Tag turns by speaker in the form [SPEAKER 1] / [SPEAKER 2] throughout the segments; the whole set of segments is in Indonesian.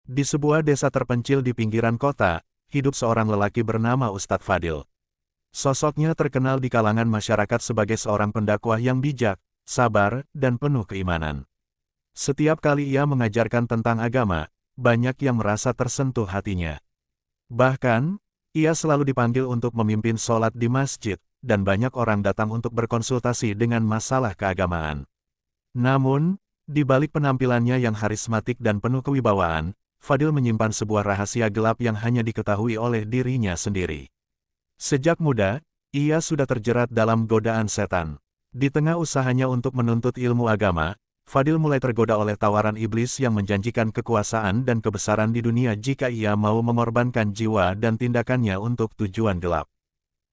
[SPEAKER 1] Di sebuah desa terpencil di pinggiran kota, hidup seorang lelaki bernama Ustadz Fadil. Sosoknya terkenal di kalangan masyarakat sebagai seorang pendakwah yang bijak, sabar, dan penuh keimanan. Setiap kali ia mengajarkan tentang agama, banyak yang merasa tersentuh hatinya. Bahkan, ia selalu dipanggil untuk memimpin sholat di masjid, dan banyak orang datang untuk berkonsultasi dengan masalah keagamaan. Namun, di balik penampilannya yang harismatik dan penuh kewibawaan, Fadil menyimpan sebuah rahasia gelap yang hanya diketahui oleh dirinya sendiri. Sejak muda, ia sudah terjerat dalam godaan setan. Di tengah usahanya untuk menuntut ilmu agama, Fadil mulai tergoda oleh tawaran iblis yang menjanjikan kekuasaan dan kebesaran di dunia jika ia mau mengorbankan jiwa dan tindakannya untuk tujuan gelap.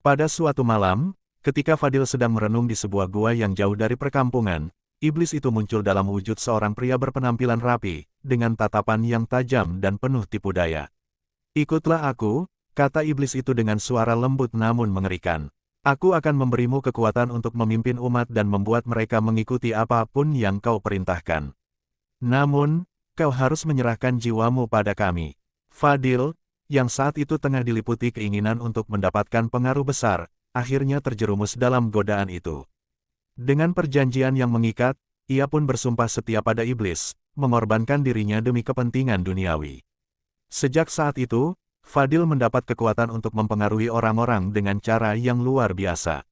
[SPEAKER 1] Pada suatu malam, ketika Fadil sedang merenung di sebuah gua yang jauh dari perkampungan, iblis itu muncul dalam wujud seorang pria berpenampilan rapi, dengan tatapan yang tajam dan penuh tipu daya. "Ikutlah aku," kata iblis itu dengan suara lembut namun mengerikan. "Aku akan memberimu kekuatan untuk memimpin umat dan membuat mereka mengikuti apapun yang kau perintahkan. Namun, kau harus menyerahkan jiwamu pada kami." Fadil, yang saat itu tengah diliputi keinginan untuk mendapatkan pengaruh besar, akhirnya terjerumus dalam godaan itu. Dengan perjanjian yang mengikat, ia pun bersumpah setia pada iblis, mengorbankan dirinya demi kepentingan duniawi. Sejak saat itu, Fadil mendapat kekuatan untuk mempengaruhi orang-orang dengan cara yang luar biasa.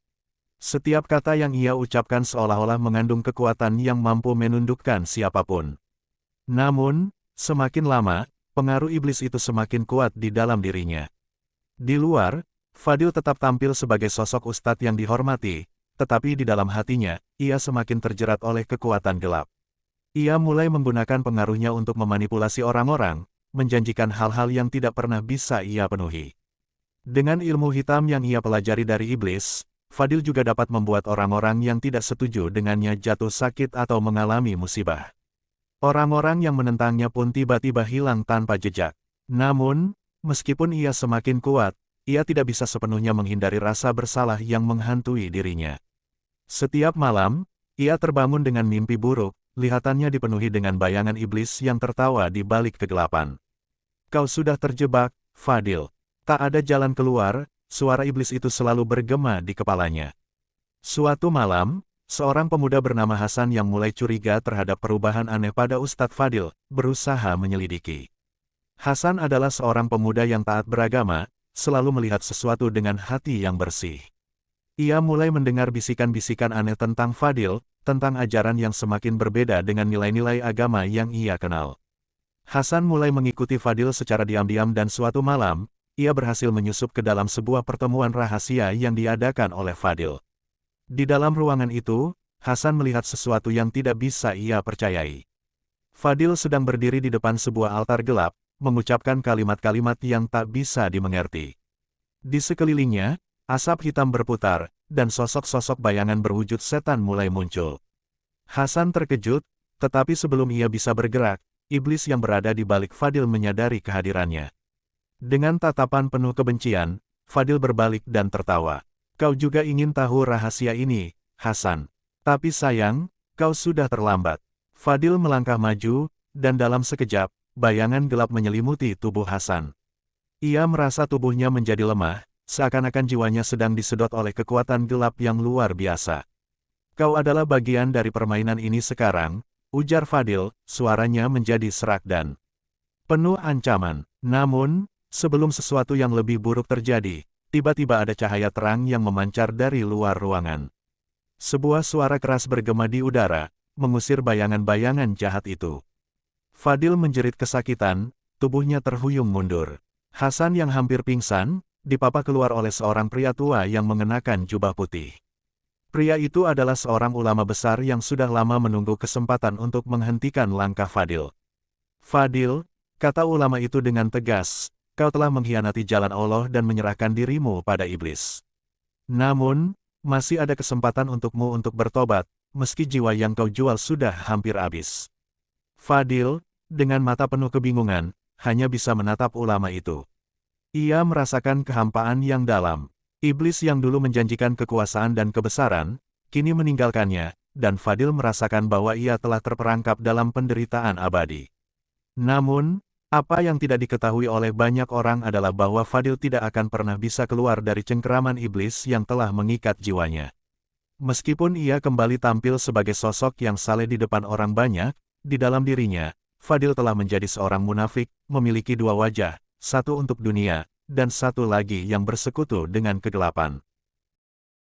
[SPEAKER 1] Setiap kata yang ia ucapkan seolah-olah mengandung kekuatan yang mampu menundukkan siapapun. Namun, semakin lama, pengaruh iblis itu semakin kuat di dalam dirinya. Di luar, Fadil tetap tampil sebagai sosok ustadz yang dihormati, tetapi di dalam hatinya, ia semakin terjerat oleh kekuatan gelap. Ia mulai menggunakan pengaruhnya untuk memanipulasi orang-orang, menjanjikan hal-hal yang tidak pernah bisa ia penuhi. Dengan ilmu hitam yang ia pelajari dari iblis, Fadil juga dapat membuat orang-orang yang tidak setuju dengannya jatuh sakit atau mengalami musibah. Orang-orang yang menentangnya pun tiba-tiba hilang tanpa jejak. Namun, meskipun ia semakin kuat, ia tidak bisa sepenuhnya menghindari rasa bersalah yang menghantui dirinya. Setiap malam, ia terbangun dengan mimpi buruk, lihatannya dipenuhi dengan bayangan iblis yang tertawa di balik kegelapan. "Kau sudah terjebak, Fadil. Tak ada jalan keluar," suara iblis itu selalu bergema di kepalanya. Suatu malam, seorang pemuda bernama Hasan yang mulai curiga terhadap perubahan aneh pada Ustadz Fadil, berusaha menyelidiki. Hasan adalah seorang pemuda yang taat beragama, selalu melihat sesuatu dengan hati yang bersih. Ia mulai mendengar bisikan-bisikan aneh tentang Fadil, tentang ajaran yang semakin berbeda dengan nilai-nilai agama yang ia kenal. Hasan mulai mengikuti Fadil secara diam-diam dan suatu malam, ia berhasil menyusup ke dalam sebuah pertemuan rahasia yang diadakan oleh Fadil. Di dalam ruangan itu, Hasan melihat sesuatu yang tidak bisa ia percayai. Fadil sedang berdiri di depan sebuah altar gelap, mengucapkan kalimat-kalimat yang tak bisa dimengerti. Di sekelilingnya, asap hitam berputar, dan sosok-sosok bayangan berwujud setan mulai muncul. Hasan terkejut, tetapi sebelum ia bisa bergerak, iblis yang berada di balik Fadil menyadari kehadirannya. Dengan tatapan penuh kebencian, Fadil berbalik dan tertawa. "Kau juga ingin tahu rahasia ini, Hasan. Tapi sayang, kau sudah terlambat." Fadil melangkah maju, dan dalam sekejap, bayangan gelap menyelimuti tubuh Hasan. Ia merasa tubuhnya menjadi lemah, seakan-akan jiwanya sedang disedot oleh kekuatan gelap yang luar biasa. "Kau adalah bagian dari permainan ini sekarang," ujar Fadil, suaranya menjadi serak dan penuh ancaman. Namun, sebelum sesuatu yang lebih buruk terjadi, tiba-tiba ada cahaya terang yang memancar dari luar ruangan. Sebuah suara keras bergema di udara, mengusir bayangan-bayangan jahat itu. Fadil menjerit kesakitan, tubuhnya terhuyung mundur. Hasan yang hampir pingsan, dipapa keluar oleh seorang pria tua yang mengenakan jubah putih. Pria itu adalah seorang ulama besar yang sudah lama menunggu kesempatan untuk menghentikan langkah Fadil. "Fadil," kata ulama itu dengan tegas, "kau telah mengkhianati jalan Allah dan menyerahkan dirimu pada iblis. Namun, masih ada kesempatan untukmu untuk bertobat, meski jiwa yang kau jual sudah hampir habis." Fadil, dengan mata penuh kebingungan, hanya bisa menatap ulama itu. Ia merasakan kehampaan yang dalam. Iblis yang dulu menjanjikan kekuasaan dan kebesaran, kini meninggalkannya, dan Fadil merasakan bahwa ia telah terperangkap dalam penderitaan abadi. Namun, Apa yang tidak diketahui oleh banyak orang adalah bahwa Fadil tidak akan pernah bisa keluar dari cengkeraman iblis yang telah mengikat jiwanya. Meskipun ia kembali tampil sebagai sosok yang saleh di depan orang banyak, di dalam dirinya, Fadil telah menjadi seorang munafik, memiliki dua wajah, satu untuk dunia, dan satu lagi yang bersekutu dengan kegelapan.